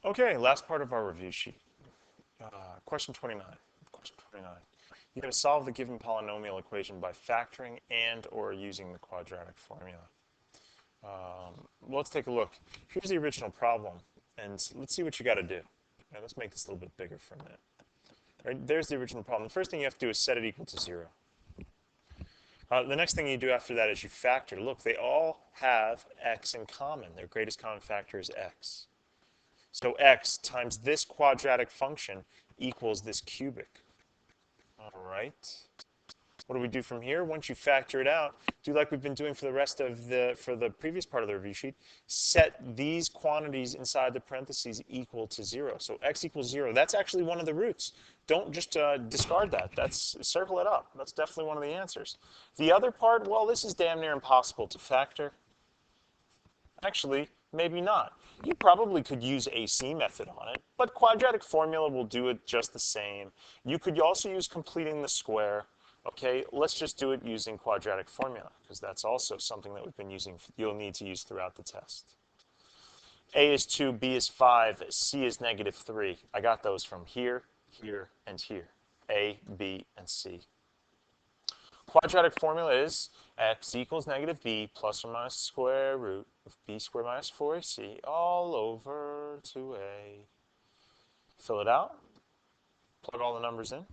Okay, last part of our review sheet. Question 29. Question 29. You're going to solve the given polynomial equation by factoring and or using the quadratic formula. Let's take a look. Here's the original problem, and let's see what you got to do. Now, let's make this a little bit bigger for a minute. All right, there's the original problem. The first thing you have to do is set it equal to 0. The next thing you do after that is you factor. Look, they all have x in common. Their greatest common factor is x. So x times this quadratic function equals this cubic. All right. What do we do from here? Once you factor it out, do like we've been doing for the previous part of the review sheet. Set these quantities inside the parentheses equal to 0. So x equals 0. That's actually one of the roots. Don't just discard that. Circle it up. That's definitely one of the answers. The other part, well, this is damn near impossible to factor. Actually, maybe not. You probably could use AC method on it, but quadratic formula will do it just the same. You could also use completing the square. Okay, let's just do it using quadratic formula, because that's also something that we've been using, you'll need to use throughout the test. A is 2, B is 5, C is -3. I got those from here, here, and here. A, B, and C. Quadratic formula is x equals -b plus or minus the square root of b squared minus 4ac all over 2a. Fill it out, plug all the numbers in,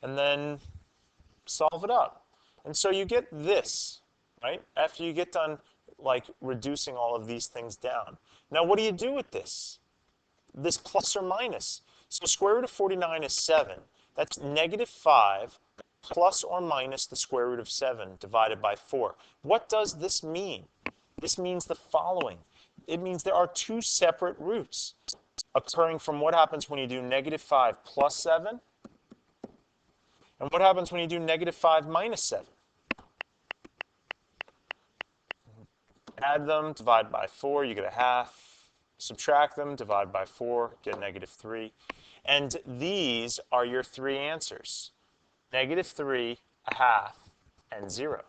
and then solve it up. And so you get this, right? After you get done like reducing all of these things down. Now what do you do with this? This plus or minus. So square root of 49 is 7. That's -5 plus or minus the square root of 7 divided by 4. What does this mean? This means the following. It means there are two separate roots occurring from what happens when you do -5 plus 7 and what happens when you do -5 minus 7. Add them, divide by 4, you get a half. Subtract them, divide by 4, get -3. And these are your three answers. -3, a half, and 0.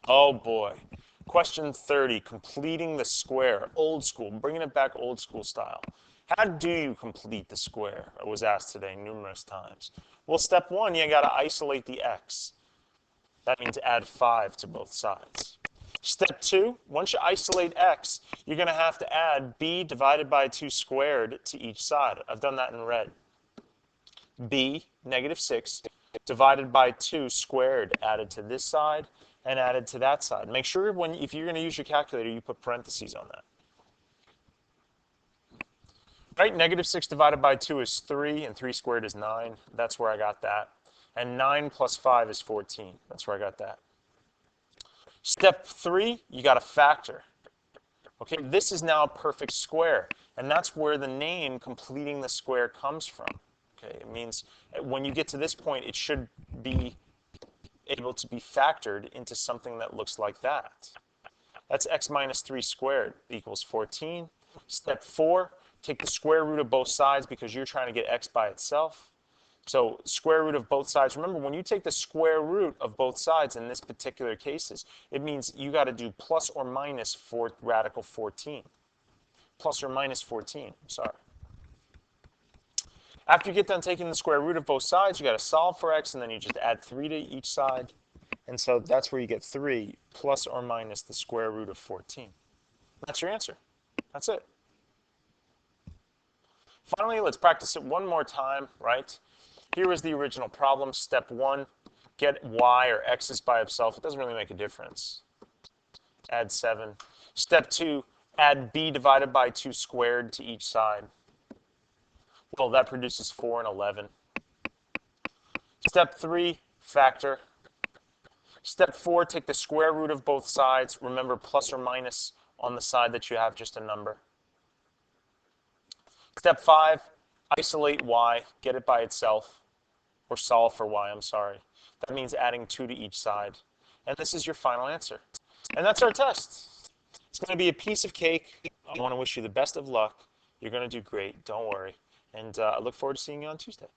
Oh boy. Question 30, completing the square. Old school, bringing it back old school style. How do you complete the square? It was asked today numerous times. Well, step 1, you got to isolate the x. That means add 5 to both sides. Step 2, once you isolate x, you're going to have to add b divided by 2 squared to each side. I've done that in red. b, -6, divided by 2 squared added to this side and added to that side. Make sure if you're going to use your calculator, you put parentheses on that. Right, -6 divided by 2 is 3, and 3 squared is 9. That's where I got that. And 9 plus 5 is 14. That's where I got that. Step 3, you got to factor. Okay, this is now a perfect square, and that's where the name completing the square comes from. Okay, it means when you get to this point, it should be able to be factored into something that looks like that. That's x minus 3 squared equals 14. Step 4, take the square root of both sides because you're trying to get x by itself. So square root of both sides. Remember, when you take the square root of both sides in this particular cases, it means you got to do plus or minus radical 14. Plus or minus 14, sorry. After you get done taking the square root of both sides, you got to solve for x, and then you just add 3 to each side. And so that's where you get 3 plus or minus the square root of 14. That's your answer. That's it. Finally, let's practice it one more time, right? Here is the original problem. Step 1, get y or x's by itself. It doesn't really make a difference. Add 7. Step 2, add b divided by 2 squared to each side. Well, that produces 4 and 11. Step 3, factor. Step 4, take the square root of both sides. Remember, plus or minus on the side that you have just a number. Step 5, isolate y, get it by itself, or solve for y, I'm sorry. That means adding 2 to each side. And this is your final answer. And that's our test. It's going to be a piece of cake. I want to wish you the best of luck. You're going to do great, don't worry. And I look forward to seeing you on Tuesday.